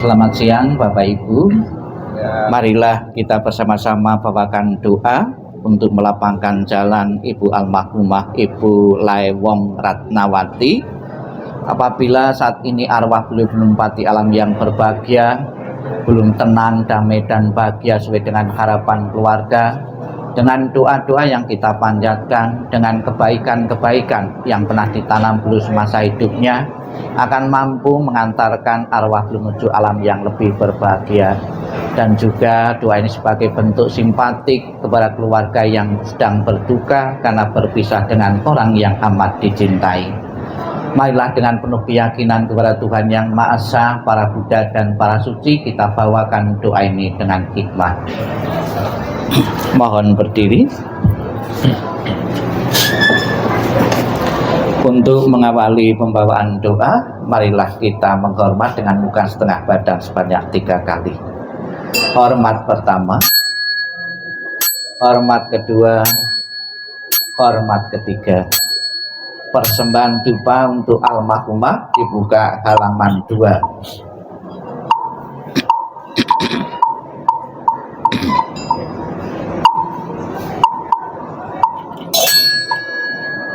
Selamat siang Bapak Ibu. Marilah kita bersama-sama bawakan doa untuk melapangkan jalan Ibu almarhumah Ibu Laewong Ratnawati. Apabila saat ini arwah beliau belum menempati alam yang berbahagia, belum tenang, damai dan bahagia sesuai dengan harapan keluarga, dengan doa-doa yang kita panjatkan, dengan kebaikan-kebaikan yang pernah ditanam beliau semasa hidupnya, akan mampu mengantarkan arwah beliau menuju alam yang lebih berbahagia. Dan juga doa ini sebagai bentuk simpatik kepada keluarga yang sedang berduka karena berpisah dengan orang yang amat dicintai. Marilah dengan penuh keyakinan kepada Tuhan Yang Maha Esa, para Buddha dan para suci, kita bawakan doa ini dengan hikmat. Mohon berdiri. Untuk mengawali pembawaan doa, marilah kita menghormat dengan muka setengah badan sebanyak 3 kali. Hormat pertama, hormat kedua, hormat ketiga. Persembahan dupa untuk almarhumah dibuka halaman 2.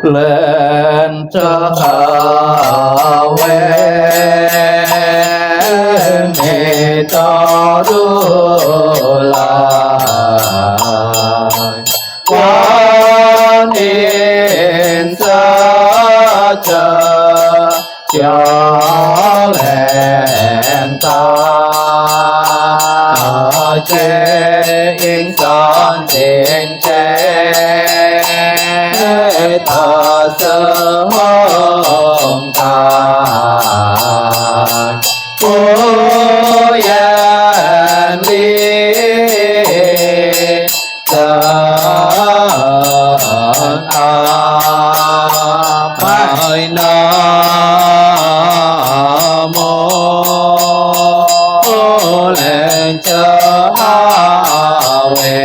Lencawe nitadulai wanin saja jalenta ing santing ta sông tai cô yan li ta ai na mô lên cha về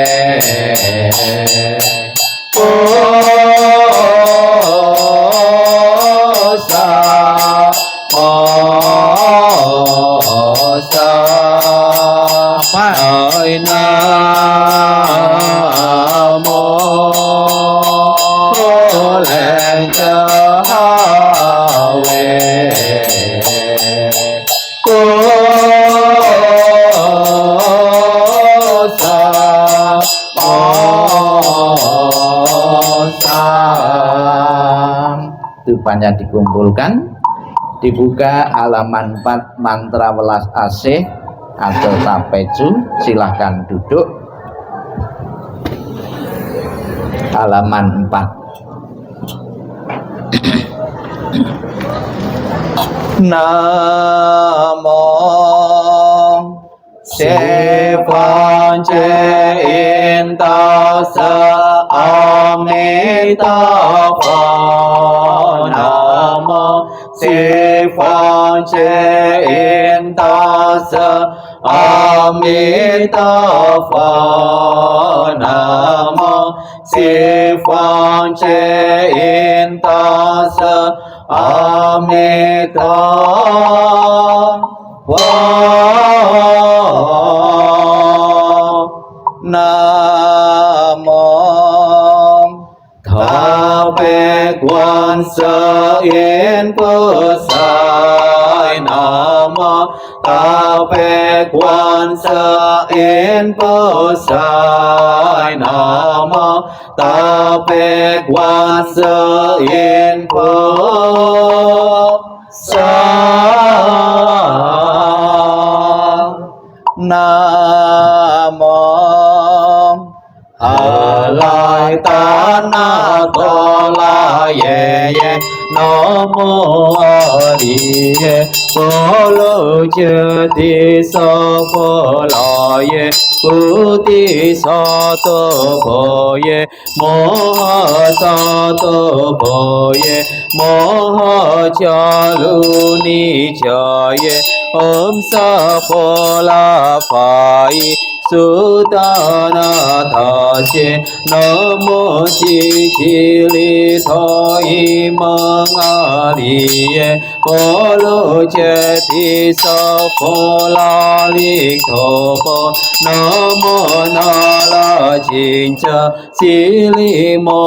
Tupanya dikumpulkan, dibuka halaman 4 mantra welas asih atau tapeju. Silahkan duduk. Halaman 4. Namo Sivanje Intasa Amitabha. Namo Sivanje Intasa Amitabha. Namo Sivanje Intasa Amitabha. Namo Thảo Bệ Quan Sơ Yên Bồ Sai. Namo Thảo Bệ Quan Sơ Yên Bồ Sai. Namo Thảo Bệ Quan Sơ Yên Bồ Sai. Namo A Lai Ta Na Tho La Ye Ye. Namo A Di Bồ Lô Chư Ti So Bồ La Ye Bồ Ti So To Bồ Ye Mô Ha Sa To Bồ Ye Mô Ha Cha Lu Ni Cha Ye Om Sa Bồ La Phai Sutana Thase Namo Chi Chi Li Thoi Mang A Di bồ lô chê thi so phô la li thô bồ nam mô na la chinh cha si li mô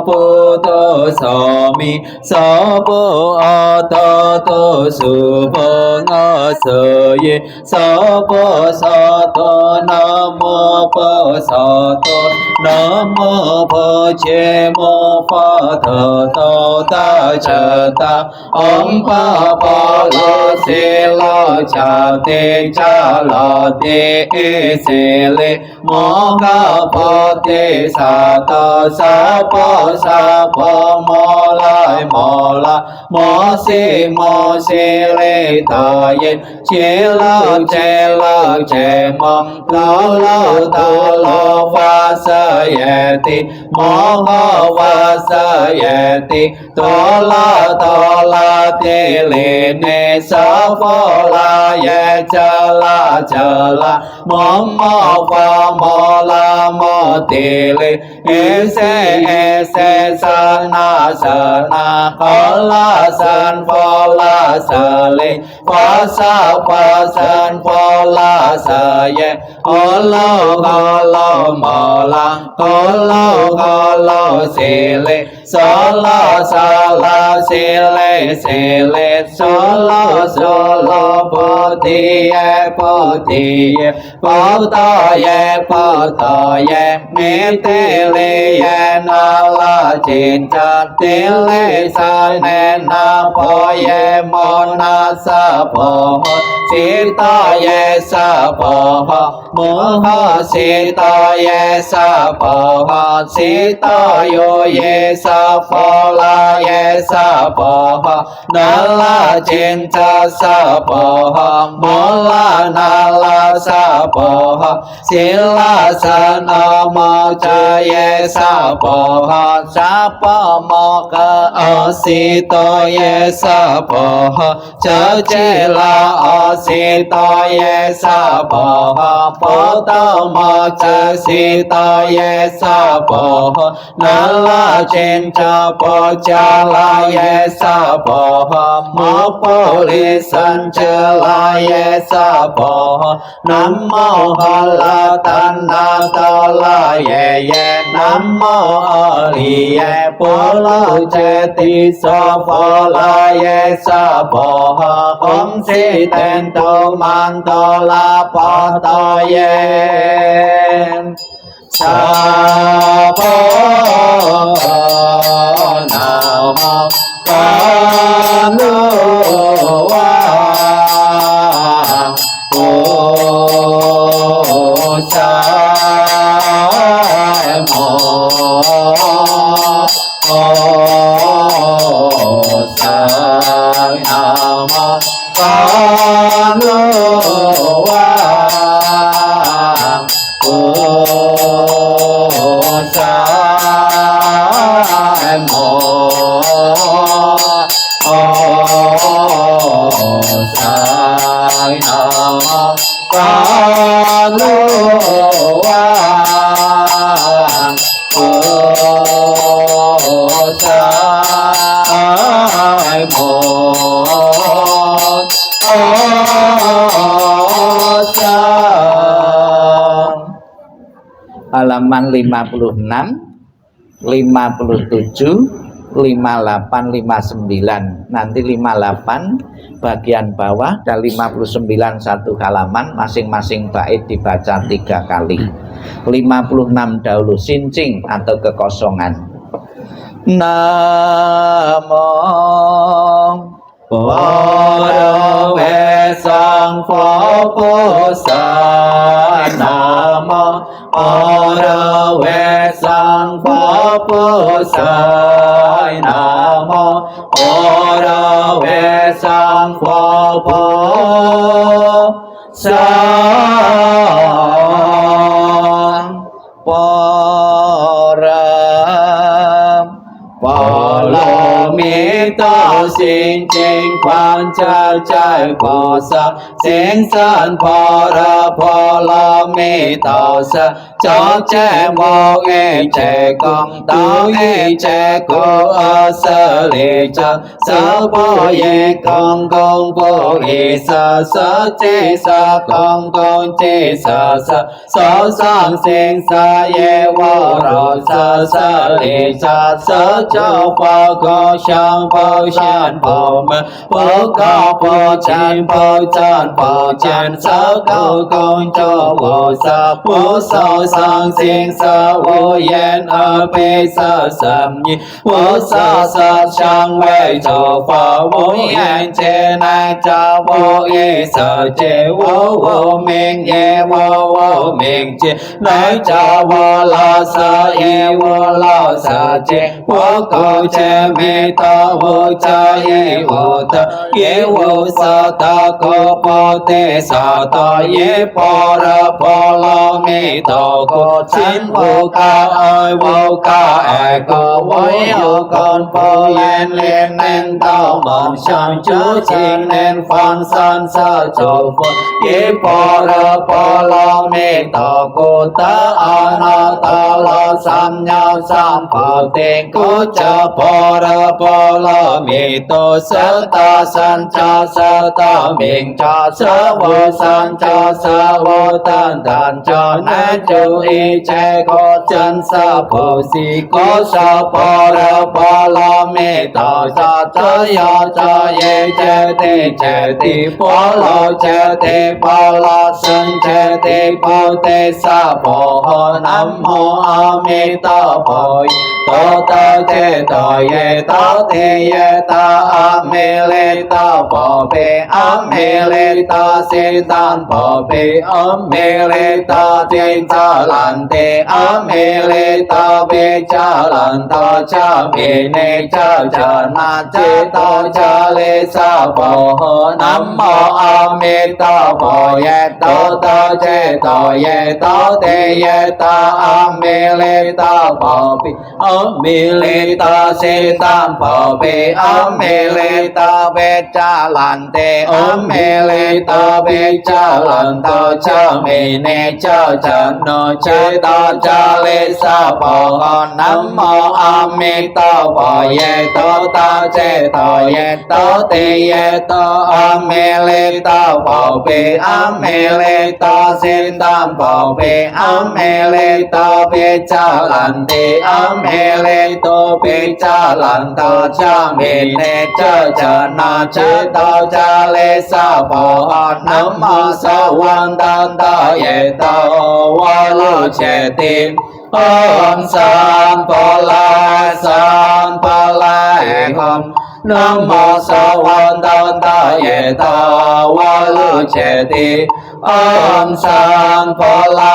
bồ tát sa mi sa bồ a ta tô su bồ nga sơ ye sa bồ sa tô nam mô bồ sa tô nam mô bồ chê mô pha thờ tô ta cha ta om pa pa la se la cha te cha la te e se le mo ga pa te sa ta sa pa mo lai mo la mo se le ta ye che mong la ta la va sa ye ti mo ha va sa ye ti to la te le ne sa pho la ye cha la mong mo va mo la mo te le e se sa na kho la san pho la sa le pha san pho la sa ye ho lo mo la ho lo se le sa la se le so lo bo ti ye bo ta ye me te le ye na la chin cha te le sa ne na po ye mo na sa po si ta ye sa po mo ha si ta ye sa po si ta yo ye sa pho la ye sa po na la chin cha sa po mo la na la sa po si la sa na mo cha ye sa po mo ka o si to ye sa po cha che la o si to ye sa po to mo cha si to ye sa po na la chen cha po cha la ye sa po mo po li san cha la ye sa po nam mô ha la tan na ta la ye nam mô a li ye po la che ti so pho la ye sa po om si ten to man to la pa to ye sa po nam mô ca nu wa sa mo sa nam pa nu wa sa mo sa nam pa nu wa sa mo halaman 56, 57, 58, 59. Nanti 58 bagian bawah dan 59 satu halaman, masing-masing bait dibaca 3 kali. 56 dahulu sincing atau kekosongan. Namo Bồ Đề Sang Phó Bồ Sát. Namo Bồ Đề Sang Phó Bồ Sát. Namo Bồ Đề Sang Phó Bồ Sát. Bồ Ra Bồ Lô Mi Ta xin chính quan cha trai bồ sa sinh san phò ra phò la mi tao sa cho trẻ vô e trẻ con tao e trẻ cô ở sơ lì cha sơ bồ ye con bồ ye sơ chế sa con chế sơ sang sinh sa ye vô rô sơ lì cha sơ cho phò cô shan phò ma phò có phò chan sơ con cho vô sa sang sinh sa vô yen ở bê sâm nhi vô sa sang vây cho phò vô yen chế na cha vô ye sa chế vô minh ye vô minh chế nói cha vô la sa ye vô la sa chế vô cầu chế mi ta vô cha ye vô ta ye vô sa ta ko po te sa ta ye po ra po la mi ta ko xin vô ca ơi vô ca ai ko với yêu con po yen lên nên tao mong sang chúa xin nên phan san sa cho phật ye po ra po la mi ta ko ta ana ta la sam nhau sam phật tiền ko cha po ra po la mi to sa ta san cha sa ta miệng cha sa vô san cha sa vô tan tan cha na chu y che có chân sa phù si có sa po ra po la mi ta sa cha ye che ti po lo che po la san che po te sa po ho nam mô a mi ta po to ta che to ye ta te ye ta a me le ta po pe a me le ta se tan po pe a me le ta te cha lan te a me le ta pe cha lan ta cha me ne cha na che ta cha le sa po ho nam mô a mi ta po ye ta che to ye ta te ye ta a me le ta po pe a me le ta se tan po pe a me le ta pe cha lan te a me le ta pe cha lan ta cha me ne cha no che ta cha le sa po ho nam mô a mi ta po ye ta che to ye ta te ye ta a me le ta po pe a me le ta se tan po pe a me le ta pe cha lan te a me le to pe cha lan ta cha me ne cha na che ta cha le sa po ho nam mô sa wan tan ta ye ta wa lu che tim om san pa la hom nam mô sa wan tan ta ye ta wa lu che ti om san pa la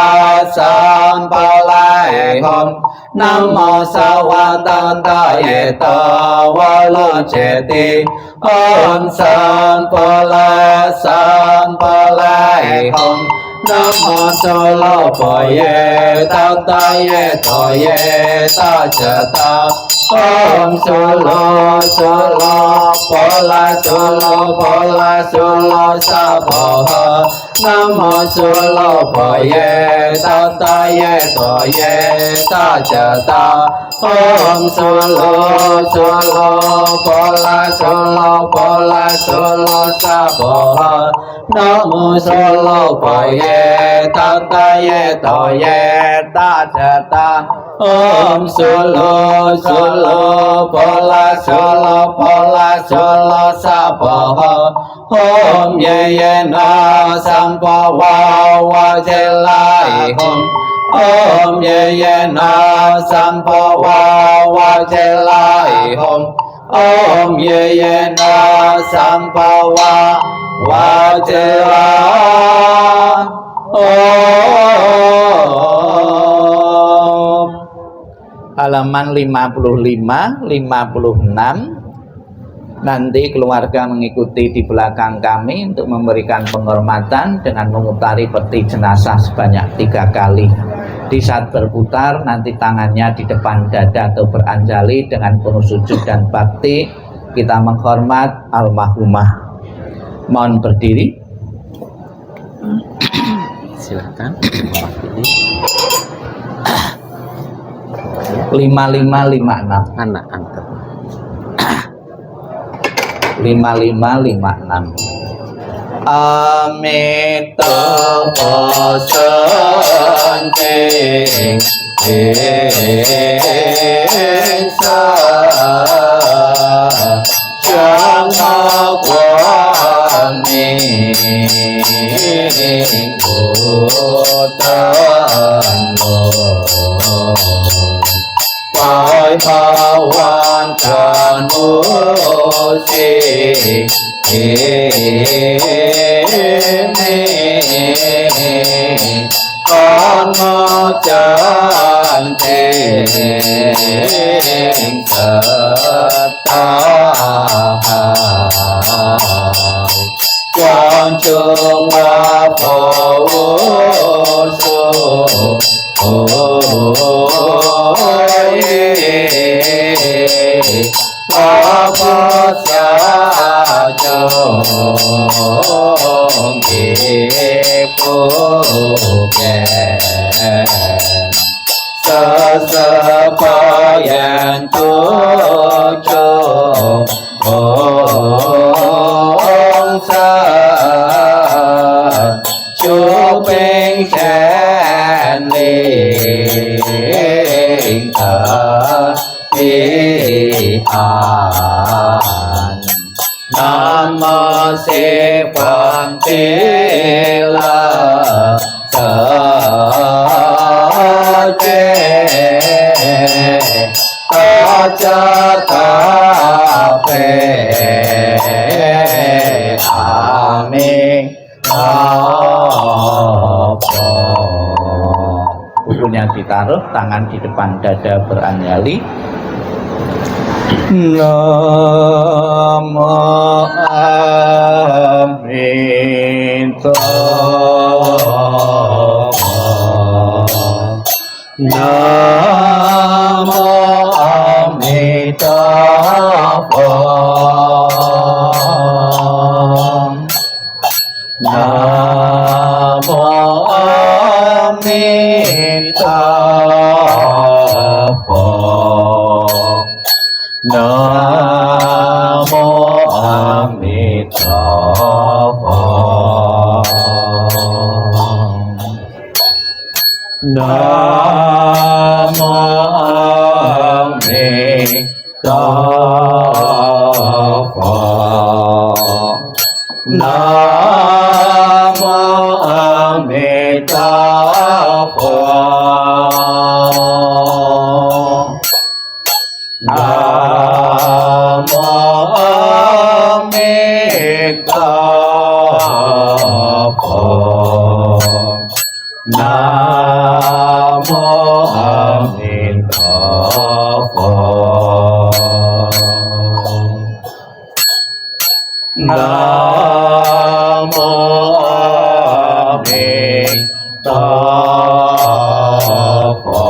hom nam mô sa wan tan ta ye ta wa lu che ti om san pa la hom nam mô sa lo pa ye tan ta ye to ye ta cha ta om sa lo pa la sa pa ha nam mô sa lo pa ye tan ta ye to ye ta cha ta om sa lo pa la sa pa ha nam mô sa lo pa ye tan ta ye to ye ta cha ta om sa lo pa la sa pa ha om ye na sam pa wa che lai hom om ye na sam pa wa che lai hom om ye na sam pa wa che lai halaman 55, 56. Nanti keluarga mengikuti di belakang kami untuk memberikan penghormatan dengan memutari peti jenazah sebanyak 3 kali. Di saat berputar nanti tangannya di depan dada atau beranjali dengan penuh sujud dan bakti kita menghormat almarhumah. Mohon berdiri. Silakan. 5556. Anak angkat. 5556. Amita Santing Sa Chẳng Quang Minh Bồ Tát Bái Phật hoàn trần vô sinh con mơ chân thế thật ta con trường hoa phổ số Phật xa trong nghiệp vô kẻ sơ sơ phá yan tu cho ông sa chú bên khen linh thở an Nam mô Sư Phật Thế La Sở Chế Ta Cha Ta Phê Amin Bukunya ditaruh, tangan di depan dada beranjali. Namo Amitabha Namo Amitabha Namo Amitabha Namo Amitabha Namo Amitabha Namo Amitabha Namo Amitabha Namo Amitabha Namo Amitabha Namo Amitabha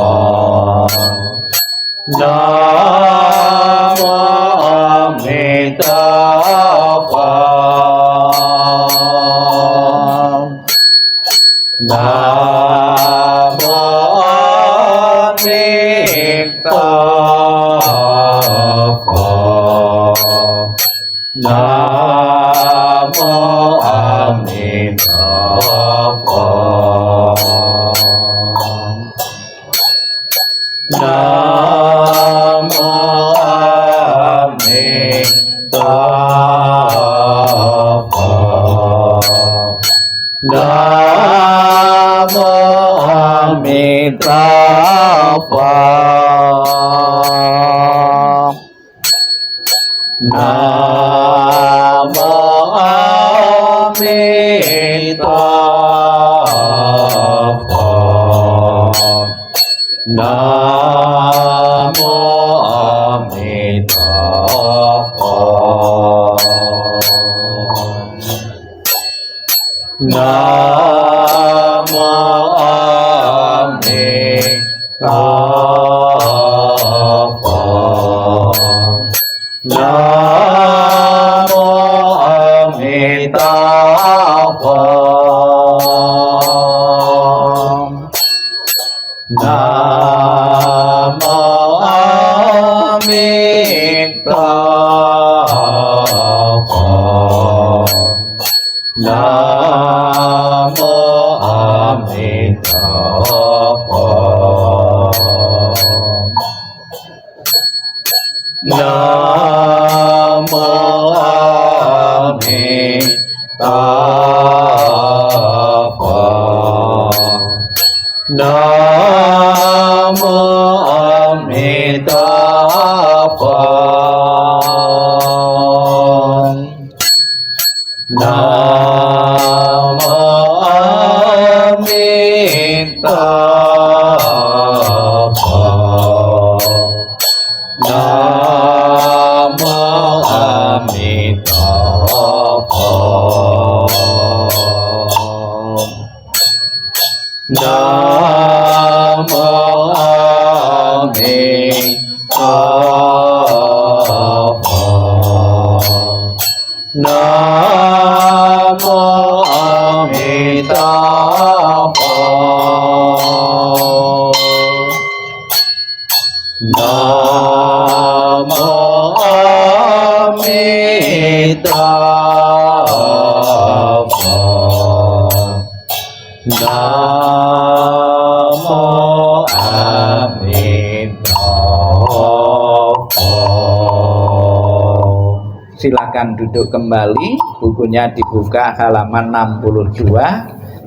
Namo Amitabha Namo Amitabha Namo Amitabha Namo Amitabha Namo Amitabha Namo Amitabha Namo Amitabha Namo Namo Amitabha. Namo Amitabha. Namo Amitabha. Namo Amitabha. Namo Amitabha. Namo Amitabha. Namo Amitabha. Namo Amitabha. Namo Amitabha. Namo Amitabha. Silakan duduk kembali, bukunya dibuka halaman 62,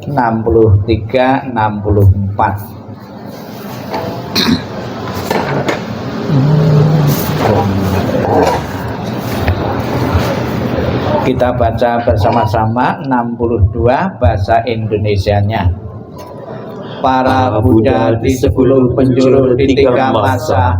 63, 64. Kita baca bersama-sama 62 bahasa Indonesianya. Para Buddha di 10 penjuru di 3 masa,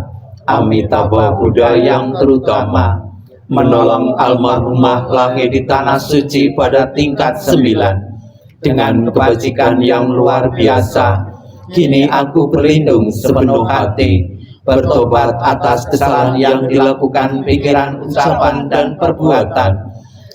Amitabha Buddha yang terutama, menolong almarhumah lahir di tanah suci pada tingkat 9 dengan kebajikan yang luar biasa. Kini aku berlindung sepenuh hati, bertobat atas kesalahan yang dilakukan pikiran, ucapan, dan perbuatan.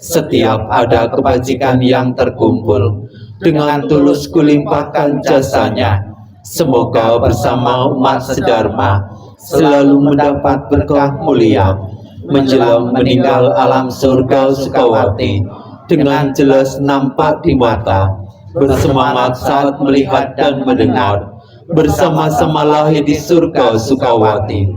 Setiap ada kebajikan yang terkumpul, dengan tulus kulimpahkan jasanya. Semoga bersama umat sedharma selalu mendapat berkah mulia. Menjelang meninggal alam surga Sukawati dengan jelas nampak di mata. Bersemangat saat melihat dan mendengar. Bersama-sama lahir di surga Sukawati.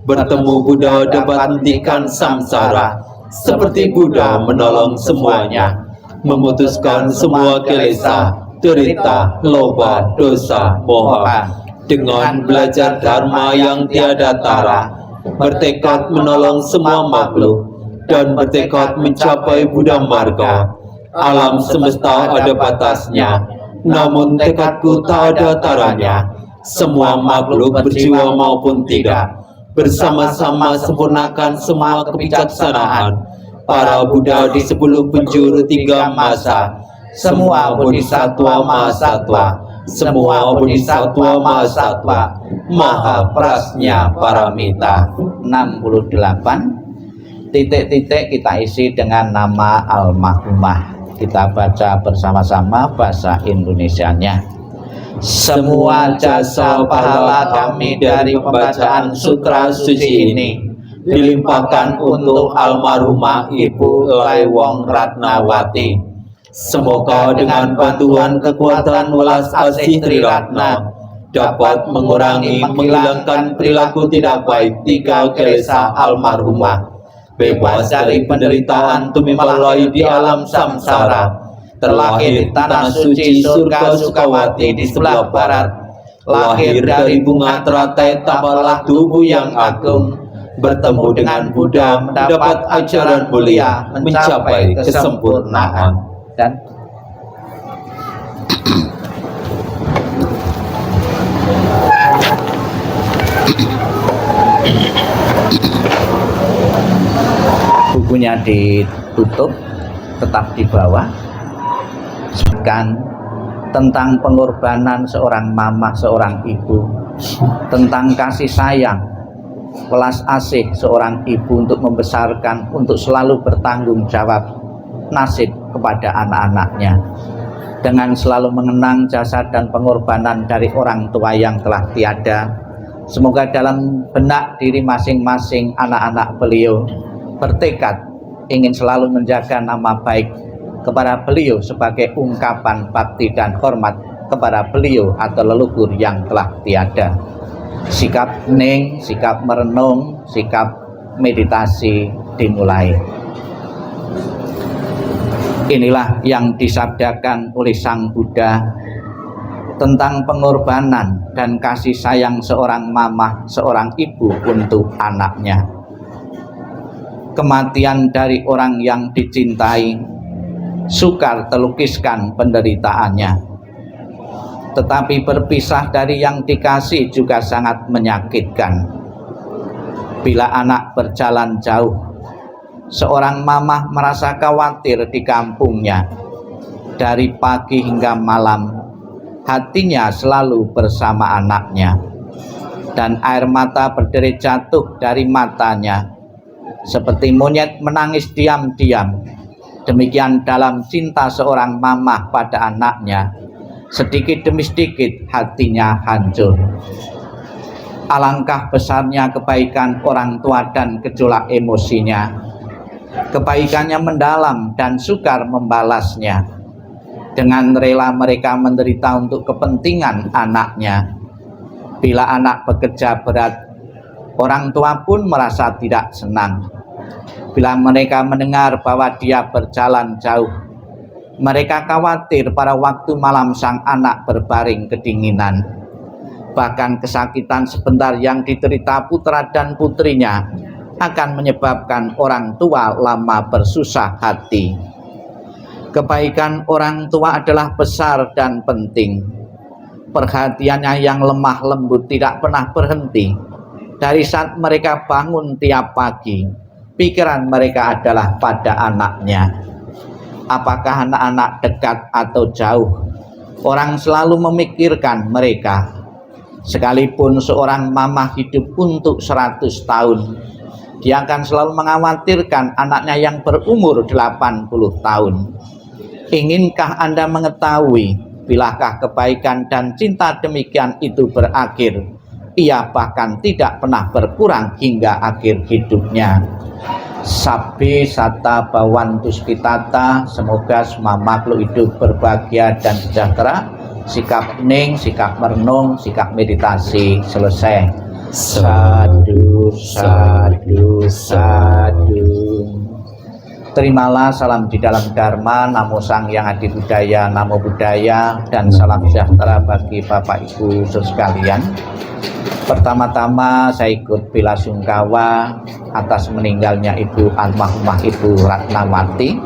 Bertemu Buddha dapat hentikan samsara. Seperti Buddha menolong semuanya, memutuskan semua kilesa, derita, loba, dosa, moha. Dengan belajar dharma yang tiada tara, bertekad menolong semua makhluk, dan bertekad mencapai Buddha Marga. Alam semesta ada batasnya, namun tekadku tak ada taranya. Semua makhluk berjiwa maupun tidak, bersama-sama sempurnakan semua kebijaksanaan. Para Buddha di 10 penjuru 3 masa, semua bodhisattva mahasatwa, semua bodhisattva mahasatwa, maha prasnya paramita. 68 titik-titik kita isi dengan nama almarhumah. Kita baca bersama-sama bahasa Indonesianya. Semua jasa pahala kami dari pembacaan sutra suci ini dilimpahkan untuk almarhumah Ibu Laiwong Ratnawati. Semoga dengan bantuan kekuatan welas asih Triratna dapat mengurangi, menghilangkan perilaku tidak baik 3 kilesa almarhumah, bebas dari penderitaan tumimalai di alam samsara. Terlahir di tanah suci surga Sukawati di sebelah barat, lahir dari bunga teratai tambahlah tubuh yang agung, bertemu dengan Buddha mendapat ajaran mulia, mencapai kesempurnaan. Dan bukunya ditutup, tetap di bawah. Tentang pengorbanan seorang mama, seorang ibu, tentang kasih sayang, welas asih seorang ibu untuk membesarkan, untuk selalu bertanggung jawab nasib kepada anak-anaknya. dengan selalu mengenang jasa dan pengorbanan dari orang tua yang telah tiada. Semoga dalam benak diri masing-masing anak-anak beliau bertekad ingin selalu menjaga nama baik kepada beliau sebagai ungkapan bakti dan hormat kepada beliau atau leluhur yang telah tiada. Sikap hening, sikap merenung, sikap meditasi dimulai. Inilah yang disabdakan oleh Sang Buddha tentang pengorbanan dan kasih sayang seorang mama, seorang ibu untuk anaknya. Kematian dari orang yang dicintai sukar terlukiskan penderitaannya, tetapi berpisah dari yang dikasih juga sangat menyakitkan. Bila anak berjalan jauh, seorang mamah merasa khawatir di kampungnya. Dari pagi hingga malam, hatinya selalu bersama anaknya, dan air mata berderet jatuh dari matanya, seperti monyet menangis diam-diam. Demikian dalam cinta seorang mamah pada anaknya, sedikit demi sedikit hatinya hancur. Alangkah besarnya kebaikan orang tua dan gejolak emosinya. Kebaikannya mendalam dan sukar membalasnya. Dengan rela mereka menderita untuk kepentingan anaknya. Bila anak bekerja berat, orang tua pun merasa tidak senang. Bila mereka mendengar bahwa dia berjalan jauh, mereka khawatir pada waktu malam sang anak berbaring kedinginan. Bahkan kesakitan sebentar yang diderita putra dan putrinya akan menyebabkan orang tua lama bersusah hati. Kebaikan orang tua adalah besar dan penting. Perhatiannya yang lemah lembut tidak pernah berhenti. Dari saat mereka bangun tiap pagi, pikiran mereka adalah pada anaknya. Apakah anak-anak dekat atau jauh, orang selalu memikirkan mereka. Sekalipun seorang mama hidup untuk 100 tahun, dia akan selalu mengkhawatirkan anaknya yang berumur 80 tahun. Inginkah Anda mengetahui bilakah kebaikan dan cinta demikian itu berakhir? Ia bahkan tidak pernah berkurang hingga akhir hidupnya. Sabbe satta bhavantus pitata, semoga semua makhluk hidup berbahagia dan sejahtera. Sikap hening, sikap merenung, sikap meditasi selesai. Sadu, sadu, sadu. Terimalah salam di dalam Dharma, Namo Sang Yang Adi Budaya, Namo Buddhaya, dan salam sejahtera bagi Bapak Ibu sekalian. Pertama-tama saya ikut bela sungkawa atas meninggalnya Ibu almarhumah Ibu Ratnawati.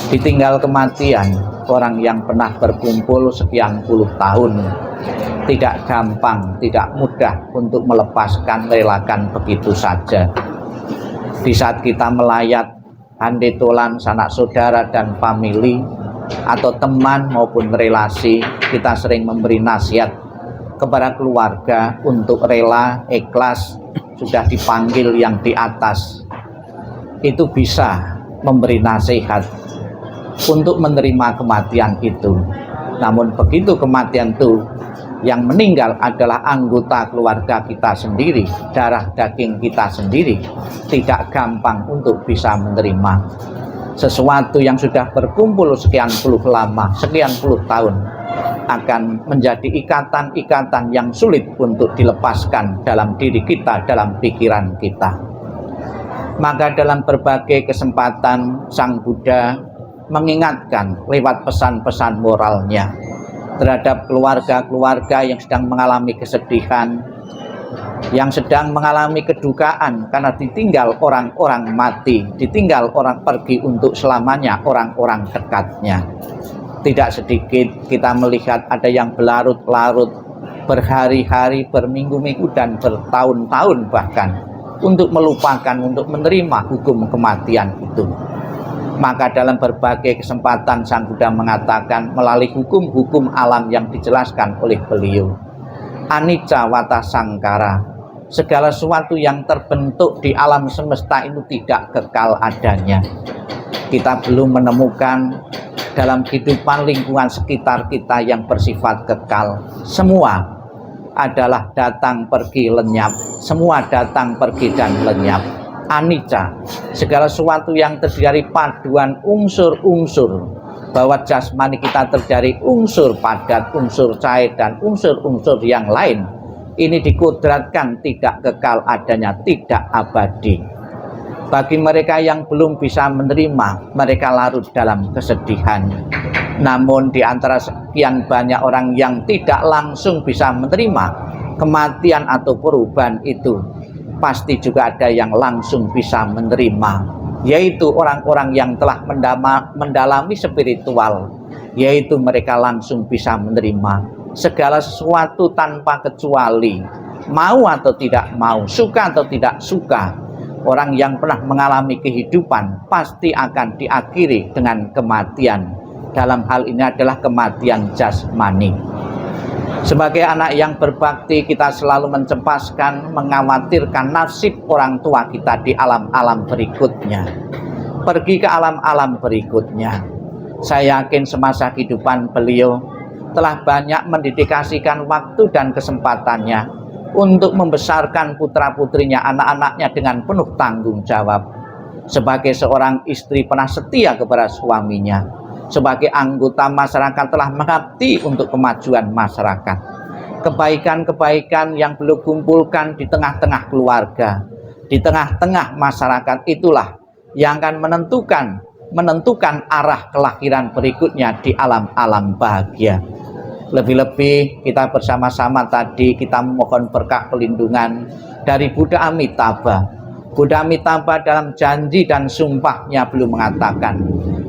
Ditinggal kematian orang yang pernah berkumpul sekian puluh tahun. Tidak gampang, tidak mudah untuk melepaskan, merelakan begitu saja. Di saat kita melayat, handetolan, sanak saudara dan famili, atau teman maupun relasi, kita sering memberi nasihat kepada keluarga untuk rela, ikhlas, sudah dipanggil yang di atas. Itu bisa memberi nasihat untuk menerima kematian itu. Namun begitu kematian itu, yang meninggal adalah anggota keluarga kita sendiri, darah daging kita sendiri, tidak gampang untuk bisa menerima. Sesuatu yang sudah berkumpul sekian puluh tahun akan menjadi ikatan-ikatan yang sulit untuk dilepaskan dalam diri kita, dalam pikiran kita. Maka dalam berbagai kesempatan Sang Buddha mengingatkan lewat pesan-pesan moralnya terhadap keluarga-keluarga yang sedang mengalami kesedihan, yang sedang mengalami kedukaan karena ditinggal orang-orang mati, ditinggal orang pergi untuk selamanya orang-orang dekatnya. Tidak sedikit kita melihat ada yang berlarut-larut, berhari-hari, berminggu-minggu, dan bertahun-tahun bahkan untuk melupakan, untuk menerima hukum kematian itu. Maka dalam berbagai kesempatan Sang Buddha mengatakan melalui hukum-hukum alam yang dijelaskan oleh beliau, anicca wata sangkara, segala sesuatu yang terbentuk di alam semesta itu tidak kekal adanya. Kita belum menemukan dalam kehidupan lingkungan sekitar kita yang bersifat kekal. Semua adalah datang pergi lenyap, semua datang pergi dan lenyap. Anicca, segala sesuatu yang terdiri dari paduan unsur-unsur, bahwa jasmani kita terdiri unsur padat, unsur cair, dan unsur-unsur yang lain. Ini dikudratkan tidak kekal adanya, tidak abadi. Bagi mereka yang belum bisa menerima, mereka larut dalam kesedihan. Namun di antara sekian banyak orang yang tidak langsung bisa menerima kematian atau perubahan itu, pasti juga ada yang langsung bisa menerima, yaitu orang-orang yang telah mendalami spiritual, yaitu mereka langsung bisa menerima segala sesuatu tanpa kecuali, mau atau tidak mau, suka atau tidak suka. Orang yang pernah mengalami kehidupan pasti akan diakhiri dengan kematian. Dalam hal ini adalah kematian jasmani. Sebagai anak yang berbakti, kita selalu mencempaskan, mengkhawatirkan nasib orang tua kita di alam-alam berikutnya. Pergi ke alam-alam berikutnya. Saya yakin semasa kehidupan beliau telah banyak mendedikasikan waktu dan kesempatannya untuk membesarkan putra-putrinya, anak-anaknya dengan penuh tanggung jawab. Sebagai seorang istri pernah setia kepada suaminya. Sebagai anggota masyarakat telah mengabdi untuk kemajuan masyarakat. Kebaikan-kebaikan yang beliau kumpulkan di tengah-tengah keluarga, di tengah-tengah masyarakat, itulah yang akan menentukan arah kelahiran berikutnya di alam-alam bahagia. Lebih-lebih kita bersama-sama tadi kita memohon berkah pelindungan dari Buddha Amitabha. Buddha Amitabha dalam janji dan sumpahnya beliau mengatakan,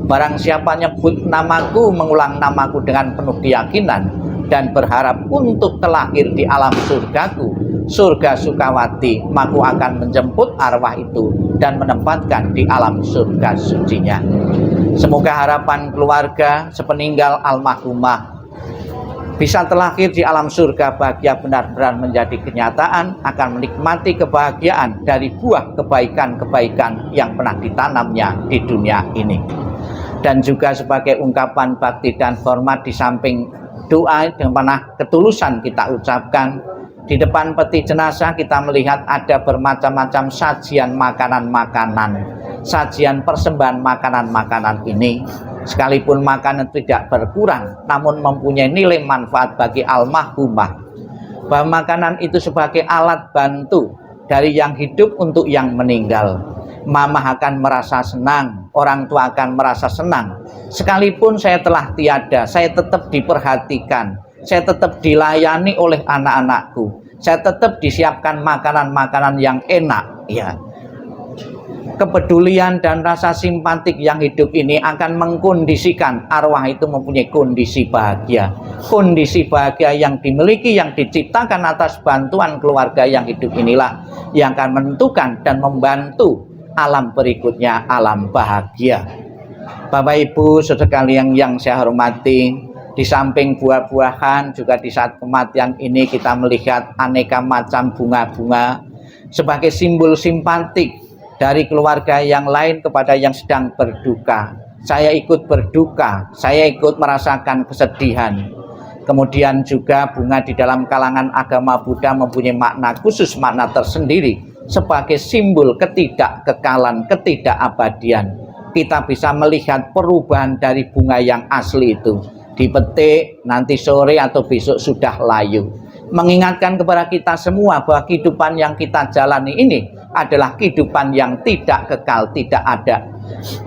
barang siapa nyebut namaku, mengulang namaku dengan penuh keyakinan dan berharap untuk terlahir di alam surgaku, surga Sukawati, maka akan menjemput arwah itu dan menempatkan di alam surga sucinya. Semoga harapan keluarga sepeninggal almarhumah bisa terlahir di alam surga bahagia benar-benar menjadi kenyataan, akan menikmati kebahagiaan dari buah kebaikan-kebaikan yang pernah ditanamnya di dunia ini. Dan juga sebagai ungkapan bakti dan hormat, di samping doa yang pernah ketulusan kita ucapkan, di depan peti jenazah kita melihat ada bermacam-macam sajian makanan-makanan, sajian persembahan makanan-makanan ini. Sekalipun makanan tidak berkurang, namun mempunyai nilai manfaat bagi almarhumah. Bahwa makanan itu sebagai alat bantu dari yang hidup untuk yang meninggal. Mama akan merasa senang, orang tua akan merasa senang. Sekalipun saya telah tiada, saya tetap diperhatikan, saya tetap dilayani oleh anak-anakku, saya tetap disiapkan makanan-makanan yang enak. Ya, kepedulian dan rasa simpatik yang hidup ini akan mengkondisikan arwah itu mempunyai kondisi bahagia. Kondisi bahagia yang dimiliki, yang diciptakan atas bantuan keluarga yang hidup inilah yang akan menentukan dan membantu alam berikutnya, alam bahagia. Bapak Ibu sekalian yang saya hormati, di samping buah-buahan juga di saat kematian ini kita melihat aneka macam bunga-bunga sebagai simbol simpatik dari keluarga yang lain kepada yang sedang berduka. Saya ikut berduka, saya ikut merasakan kesedihan. Kemudian juga bunga di dalam kalangan agama Buddha mempunyai makna khusus, makna tersendiri sebagai simbol ketidakkekalan, ketidakabadian. Kita bisa melihat perubahan dari bunga yang asli itu. Dipetik, nanti sore atau besok sudah layu. Mengingatkan kepada kita semua bahwa kehidupan yang kita jalani ini adalah kehidupan yang tidak kekal, tidak ada,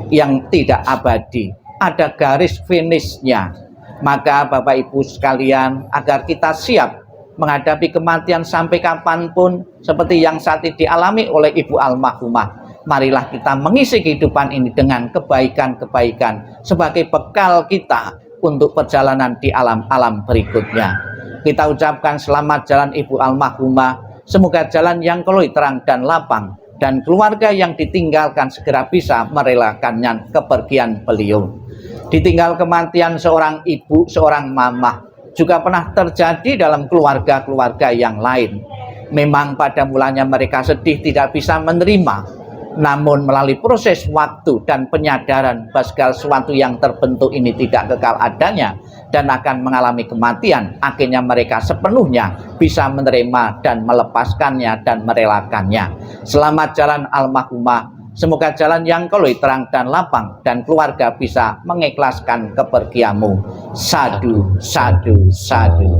yang tidak abadi. Ada garis finishnya. Maka Bapak Ibu sekalian, agar kita siap menghadapi kematian sampai kapanpun, seperti yang saat ini dialami oleh Ibu almarhumah, marilah kita mengisi kehidupan ini dengan kebaikan-kebaikan sebagai bekal kita untuk perjalanan di alam-alam berikutnya. Kita ucapkan selamat jalan Ibu almarhumah. Semoga jalan yang keluar terang dan lapang, dan keluarga yang ditinggalkan segera bisa merelakannya kepergian beliau. Ditinggal kematian seorang ibu, seorang mama, juga pernah terjadi dalam keluarga-keluarga yang lain. Memang pada mulanya mereka sedih, tidak bisa menerima Namun melalui proses waktu dan penyadaran bahwa segala sesuatu yang terbentuk ini tidak kekal adanya dan akan mengalami kematian, akhirnya mereka sepenuhnya bisa menerima dan melepaskannya dan merelakannya. Selamat jalan almarhumah. Semoga jalan yang keloi terang dan lapang dan keluarga bisa mengikhlaskan kepergianmu. Sadu, sadu, sadu.